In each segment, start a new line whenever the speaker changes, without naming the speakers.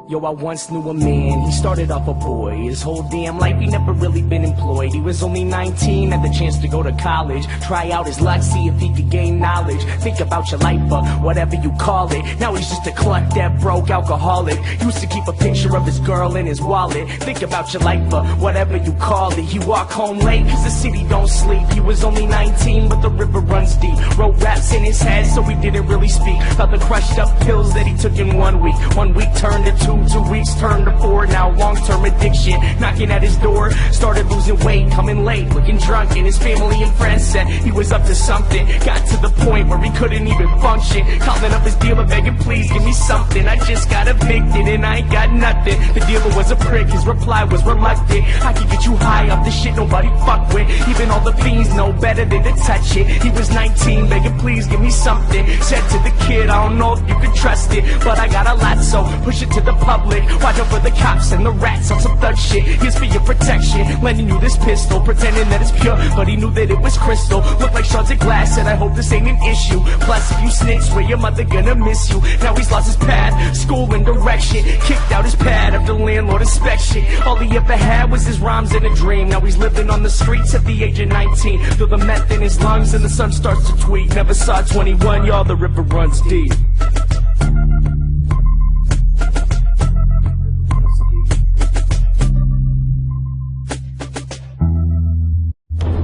Yo, I once knew a man, he started off a boy. His whole damn life he never really been employed. He was only 19, had the chance to go to college, try out his luck, see if he could gain knowledge. Think about your life, whatever you call it. Now he's just a cluck that broke alcoholic. Used to keep a picture of his girl in his wallet. Think about your life, whatever you call it. He walked home late cause the city don't sleep. He was only 19 but the river runs deep. Wrote raps in his head so he didn't really speak. About the crushed up pills that he took in 1 week. 1 week turned to 2, 2 weeks turned to 4. Now long-term addiction knocking at his door. Started losing weight, coming late, looking drunk, and his family and friends said he was up to something. Got to the point where he couldn't even function. Calling up his dealer begging, please give me something. I just got evicted and I ain't got nothing. The dealer was a prick, his reply was reluctant. I could get you high off the shit nobody fuck with. Even all the fiends know better than to touch it. He was 19 begging, please give me something. Said to the kid, I don't know if you can trust it, but I got a lot, so push it to the public. Watch out for the cops and the rats on some thug shit. Here's for your protection, lending you this pistol, pretending that it's pure, but he knew that it was crystal. Looked like shards of glass, said I hope this ain't an issue. Plus if you snitch, swear your mother gonna miss you. Now he's lost his path, school and direction. Kicked out his pad after landlord inspection. All he ever had was his rhymes and a dream. Now he's living on the streets at the age of 19. Feel the meth in his lungs and the sun starts to tweak. Never saw 21, y'all, the river runs deep.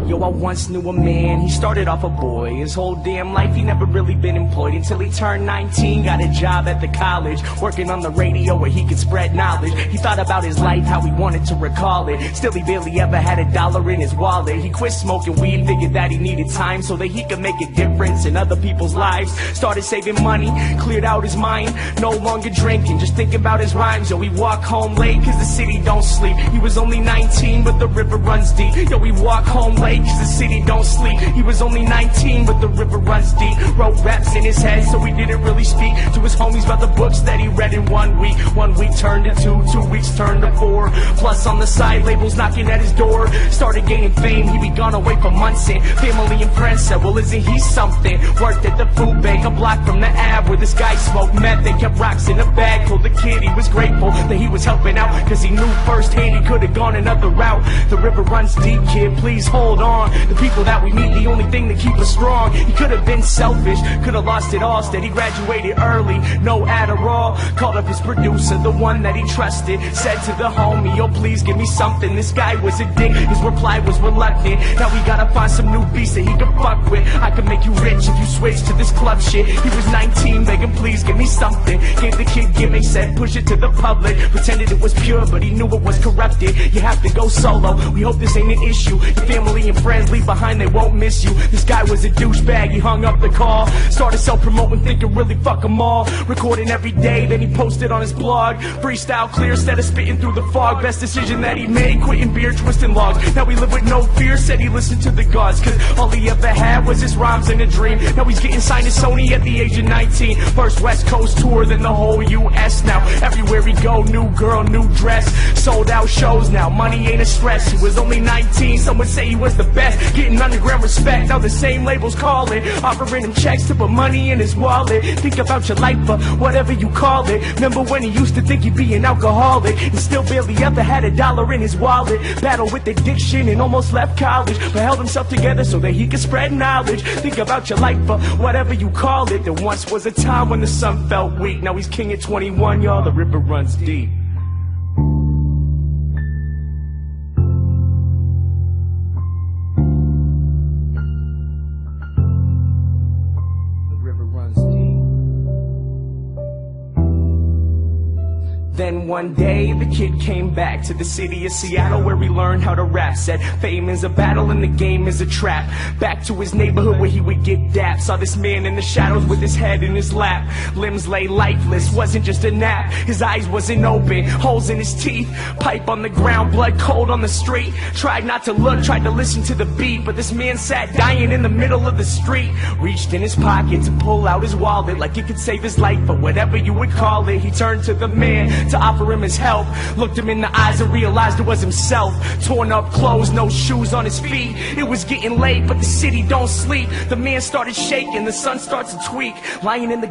Yo, I once knew a man, he started off a boy. His whole damn life he never really been employed until he turned 19, got a job at the college, working on the radio where he could spread knowledge. He thought about his life, how he wanted to recall it. Still he barely ever had $1 in his wallet. He quit smoking weed, figured that he needed time so that he could make a difference in other people's lives. Started saving money, cleared out his mind, no longer drinking, just thinking about his rhymes. Yo, he walked home late cause the city don't sleep. He was only 19 but the river runs deep. Yo, he walked home late cause the city don't sleep. He was only 19 but the river runs deep. Wrote raps in his head so he didn't really speak to his homies about the books that he read in 1 week. 1 week turned to 2, 2 weeks turned to 4. Plus on the side labels knocking at his door. Started gaining fame, he'd be gone away for months and family and friends said, well isn't he something? Worked at the food bank a block from the Ave where this guy smoked meth and kept rocks in a bag. Told the kid he was grateful that he was helping out cause he knew firsthand he could have gone another route. The river runs deep, kid, please hold on. The people that we need, the only thing that keep us strong. He could have been selfish, could have lost it all. Instead he graduated early, no Adderall. Called up his producer, the one that he trusted. Said to the homie, yo please give me something. This guy was a dick, his reply was reluctant. Now we gotta find some new beats that he can fuck with. I can make you rich if you switch to this club shit. He was 19, begging please give me something. Gave the kid gimmicks, said push it to the public. Pretended it was pure but he knew it was corrupted. You have to go solo, we hope this ain't an issue. Your family and friends leave behind, they won't miss you. This guy was a douchebag, he hung up the call. Started self-promoting, thinking really fuck them all. Recording every day, then he posted on his blog. Freestyle clear instead of spitting through the fog. Best decision that he made, quitting beer, twisting logs. Now he lived with no fear, said he listened to the gods cause all he ever had was his rhymes and a dream. Now he's getting signed to Sony at the age of 19. First West Coast tour, then the whole US. Now everywhere he go, new girl, new dress. Sold out shows now, money ain't a stress. He was only 19, some would say he was the best. Getting underground respect, now the same labels calling. Offering him checks to put money in his wallet. Think about your life, whatever you call it. Remember when he used to think he'd be an alcoholic and still barely ever had $1 in his wallet. Battled with addiction and almost left college, but held himself together so that he could spread knowledge. Think about your life, whatever you call it. There once was a time when the sun felt weak. Now he's king at 21, y'all, the river runs deep. Then one day the kid came back to the city of Seattle where he learned how to rap. Said fame is a battle and the game is a trap. Back to his neighborhood where he would get dapped. Saw this man in the shadows with his head in his lap. Limbs lay lifeless, wasn't just a nap. His eyes wasn't open, holes in his teeth. Pipe on the ground, blood cold on the street. Tried not to look, tried to listen to the beat, but this man sat dying in the middle of the street. Reached in his pocket to pull out his wallet like it could save his life or whatever you would call it. He turned to the man to offer him his help. Looked him in the eyes and realized it was himself. Torn up clothes, no shoes on his feet. It was getting late, but the city don't sleep. The man started shaking, the sun starts to tweak. Lying in the